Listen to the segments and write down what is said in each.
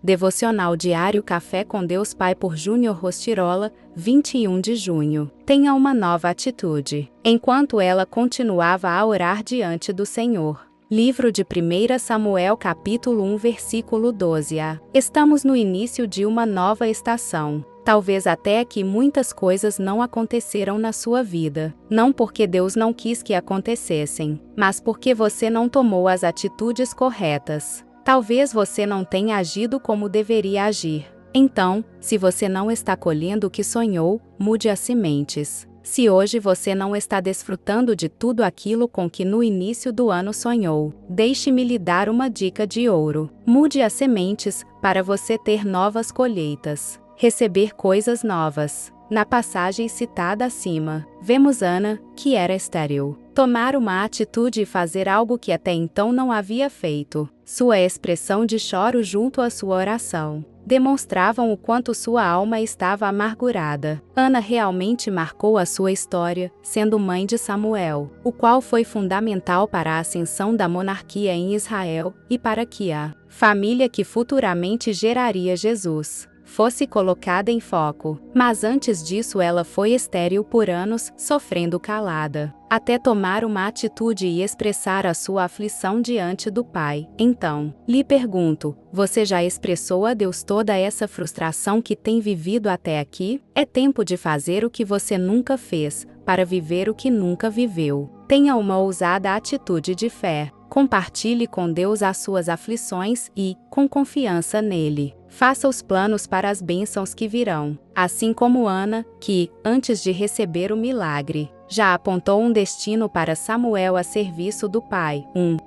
Devocional Diário Café com Deus Pai por Júnior Rostirola, 21 de junho. Tenha uma nova atitude. Enquanto ela continuava a orar diante do Senhor. Livro de 1 Samuel capítulo 1 versículo 12a. Estamos no início de uma nova estação. Talvez até que muitas coisas não aconteceram na sua vida. Não porque Deus não quis que acontecessem, mas porque você não tomou as atitudes corretas. Talvez você não tenha agido como deveria agir. Então, se você não está colhendo o que sonhou, mude as sementes. Se hoje você não está desfrutando de tudo aquilo com que no início do ano sonhou, deixe-me lhe dar uma dica de ouro. Mude as sementes, para você ter novas colheitas. Receber coisas novas. Na passagem citada acima, vemos Ana, que era estéril, tomar uma atitude e fazer algo que até então não havia feito. Sua expressão de choro junto à sua oração demonstravam o quanto sua alma estava amargurada. Ana realmente marcou a sua história, sendo mãe de Samuel, o qual foi fundamental para a ascensão da monarquia em Israel e para que a família que futuramente geraria Jesus fosse colocada em foco. Mas antes disso ela foi estéril por anos, sofrendo calada, até tomar uma atitude e expressar a sua aflição diante do Pai. Então, lhe pergunto, você já expressou a Deus toda essa frustração que tem vivido até aqui? É tempo de fazer o que você nunca fez, para viver o que nunca viveu. Tenha uma ousada atitude de fé. Compartilhe com Deus as suas aflições e, com confiança nele, faça os planos para as bênçãos que virão. Assim como Ana, que, antes de receber o milagre, já apontou um destino para Samuel a serviço do pai.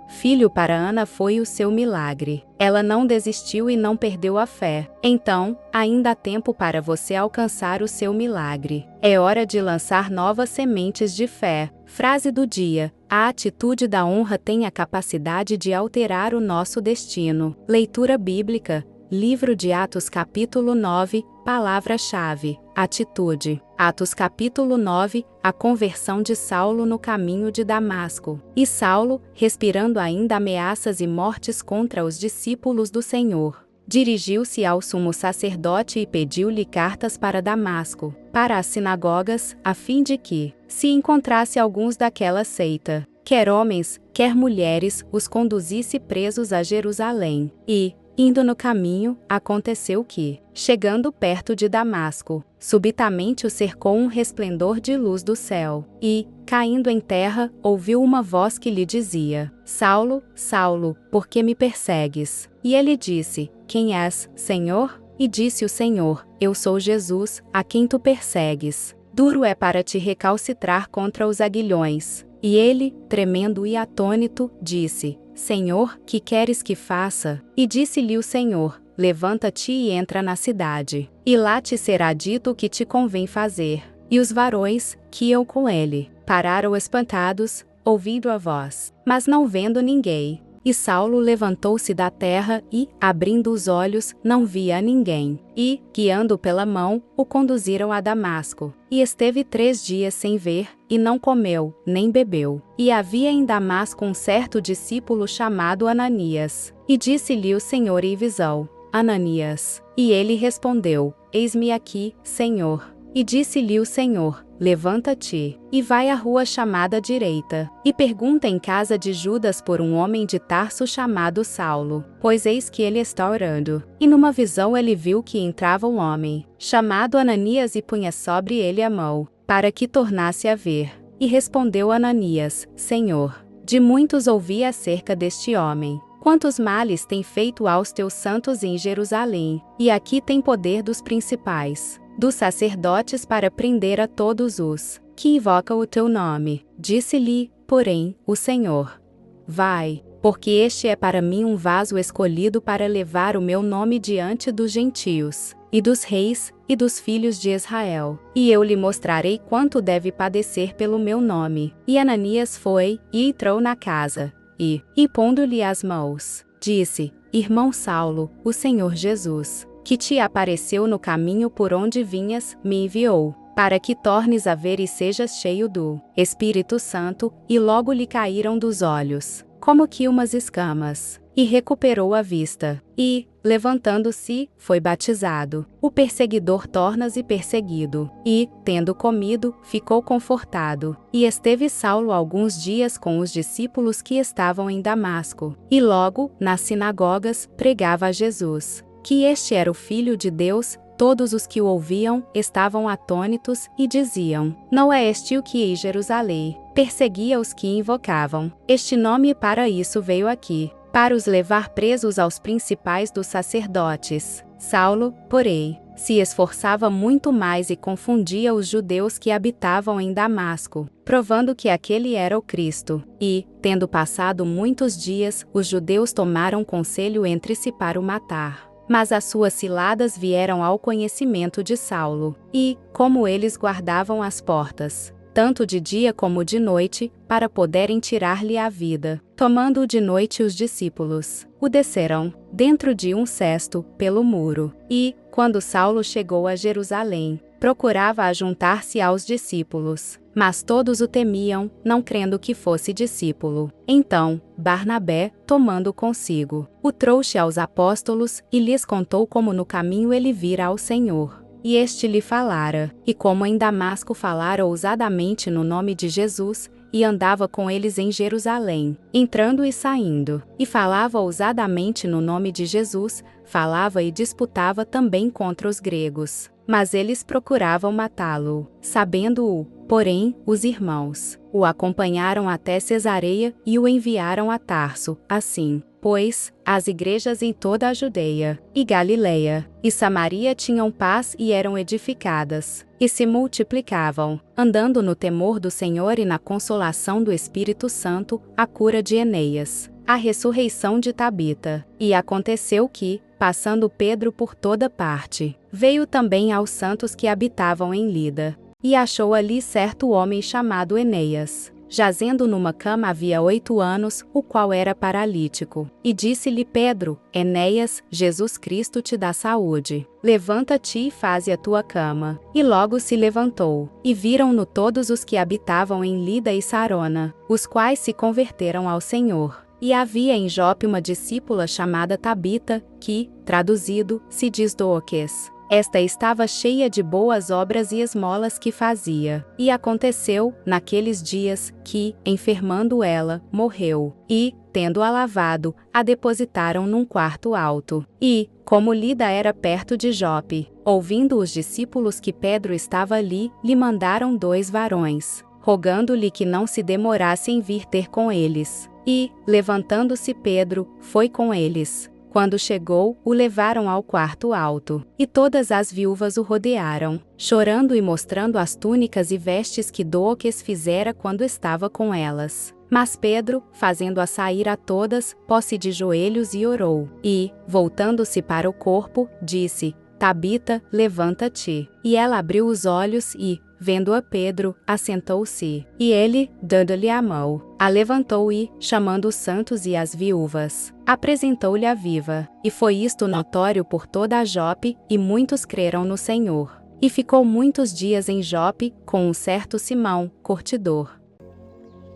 Filho para Ana foi o seu milagre. Ela não desistiu e não perdeu a fé. Então, ainda há tempo para você alcançar o seu milagre. É hora de lançar novas sementes de fé. Frase do dia: a atitude da honra tem a capacidade de alterar o nosso destino. Leitura bíblica. Livro de Atos capítulo 9, palavra-chave, atitude. Atos capítulo 9, a conversão de Saulo no caminho de Damasco. E Saulo, respirando ainda ameaças e mortes contra os discípulos do Senhor, dirigiu-se ao sumo sacerdote e pediu-lhe cartas para Damasco, para as sinagogas, a fim de que, se encontrasse alguns daquela seita, quer homens, quer mulheres, os conduzisse presos a Jerusalém. E, indo no caminho, aconteceu que, chegando perto de Damasco, subitamente o cercou um resplendor de luz do céu, e, caindo em terra, ouviu uma voz que lhe dizia: Saulo, Saulo, por que me persegues? E ele disse: Quem és, Senhor? E disse o Senhor: Eu sou Jesus, a quem tu persegues. Duro é para te recalcitrar contra os aguilhões. E ele, tremendo e atônito, disse: Senhor, que queres que faça? E disse-lhe o Senhor: Levanta-te e entra na cidade, e lá te será dito o que te convém fazer. E os varões, que iam com ele, pararam espantados, ouvindo a voz, mas não vendo ninguém. E Saulo levantou-se da terra e, abrindo os olhos, não via ninguém. E, guiando pela mão, o conduziram a Damasco. E esteve 3 dias sem ver, e não comeu, nem bebeu. E havia em Damasco um certo discípulo chamado Ananias. E disse-lhe o Senhor em visão: Ananias. E ele respondeu: Eis-me aqui, Senhor. E disse-lhe o Senhor: Levanta-te, e vai à rua chamada direita, e pergunta em casa de Judas por um homem de Tarso chamado Saulo, pois eis que ele está orando. E numa visão ele viu que entrava um homem, chamado Ananias, e punha sobre ele a mão, para que tornasse a ver. E respondeu Ananias: Senhor, de muitos ouvi acerca deste homem. Quantos males tem feito aos teus santos em Jerusalém, e aqui tem poder dos principais, dos sacerdotes para prender a todos os que invocam o teu nome. Disse-lhe, porém, o Senhor: Vai, porque este é para mim um vaso escolhido para levar o meu nome diante dos gentios, e dos reis, e dos filhos de Israel. E eu lhe mostrarei quanto deve padecer pelo meu nome. E Ananias foi, e entrou na casa, e pondo-lhe as mãos, disse: Irmão Saulo, o Senhor Jesus, que te apareceu no caminho por onde vinhas, me enviou, para que tornes a ver e sejas cheio do Espírito Santo. E logo lhe caíram dos olhos, como que umas escamas, e recuperou a vista. E, levantando-se, foi batizado. O perseguidor torna-se perseguido. E, tendo comido, ficou confortado. E esteve Saulo alguns dias com os discípulos que estavam em Damasco. E logo, nas sinagogas, pregava a Jesus, que este era o Filho de Deus. Todos os que o ouviam estavam atônitos e diziam: não é este o que em Jerusalém perseguia os que invocavam este nome? Para isso veio aqui, para os levar presos aos principais dos sacerdotes. Saulo, porém, se esforçava muito mais e confundia os judeus que habitavam em Damasco, provando que aquele era o Cristo. E, tendo passado muitos dias, os judeus tomaram conselho entre si para o matar. Mas as suas ciladas vieram ao conhecimento de Saulo, e, como eles guardavam as portas, tanto de dia como de noite, para poderem tirar-lhe a vida, tomando-o de noite os discípulos, o desceram, dentro de um cesto, pelo muro. E, quando Saulo chegou a Jerusalém, procurava ajuntar-se aos discípulos, mas todos o temiam, não crendo que fosse discípulo. Então, Barnabé, tomando consigo, o trouxe aos apóstolos, e lhes contou como no caminho ele vira ao Senhor. E este lhe falara, e como em Damasco falara ousadamente no nome de Jesus, e andava com eles em Jerusalém, entrando e saindo, e falava ousadamente no nome de Jesus, falava e disputava também contra os gregos. Mas eles procuravam matá-lo. Sabendo-o, porém, os irmãos o acompanharam até Cesareia e o enviaram a Tarso. Assim, pois, as igrejas em toda a Judeia, e Galileia, e Samaria tinham paz e eram edificadas, e se multiplicavam, andando no temor do Senhor e na consolação do Espírito Santo, a cura de Enéas, a ressurreição de Tabita. E aconteceu que, passando Pedro por toda parte, veio também aos santos que habitavam em Lida, e achou ali certo homem chamado Enéas, jazendo numa cama havia 8 anos, o qual era paralítico. E disse-lhe Pedro: Enéas, Jesus Cristo te dá saúde. Levanta-te e faze a tua cama. E logo se levantou. E viram-no todos os que habitavam em Lida e Sarona, os quais se converteram ao Senhor. E havia em Jope uma discípula chamada Tabita, que, traduzido, se diz Dóocas. Esta estava cheia de boas obras e esmolas que fazia. E aconteceu, naqueles dias, que, enfermando ela, morreu. E, tendo-a lavado, a depositaram num quarto alto. E, como Lida era perto de Jope, ouvindo os discípulos que Pedro estava ali, lhe mandaram 2 varões, rogando-lhe que não se demorasse em vir ter com eles. E, levantando-se Pedro, foi com eles. Quando chegou, o levaram ao quarto alto, e todas as viúvas o rodearam, chorando e mostrando as túnicas e vestes que Dóocas fizera quando estava com elas. Mas Pedro, fazendo-a sair a todas, pôs-se de joelhos e orou. E, voltando-se para o corpo, disse: Tabita, levanta-te. E ela abriu os olhos e, vendo-a Pedro, assentou-se. E ele, dando-lhe a mão, a levantou e, chamando os santos e as viúvas, apresentou-lhe a viva. E foi isto notório por toda a Jope, e muitos creram no Senhor. E ficou muitos dias em Jope, com um certo Simão, curtidor.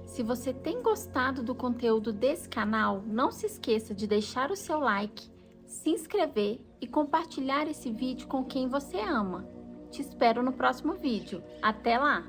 Se você tem gostado do conteúdo desse canal, não se esqueça de deixar o seu like, se inscrever e compartilhar esse vídeo com quem você ama. Te espero no próximo vídeo. Até lá!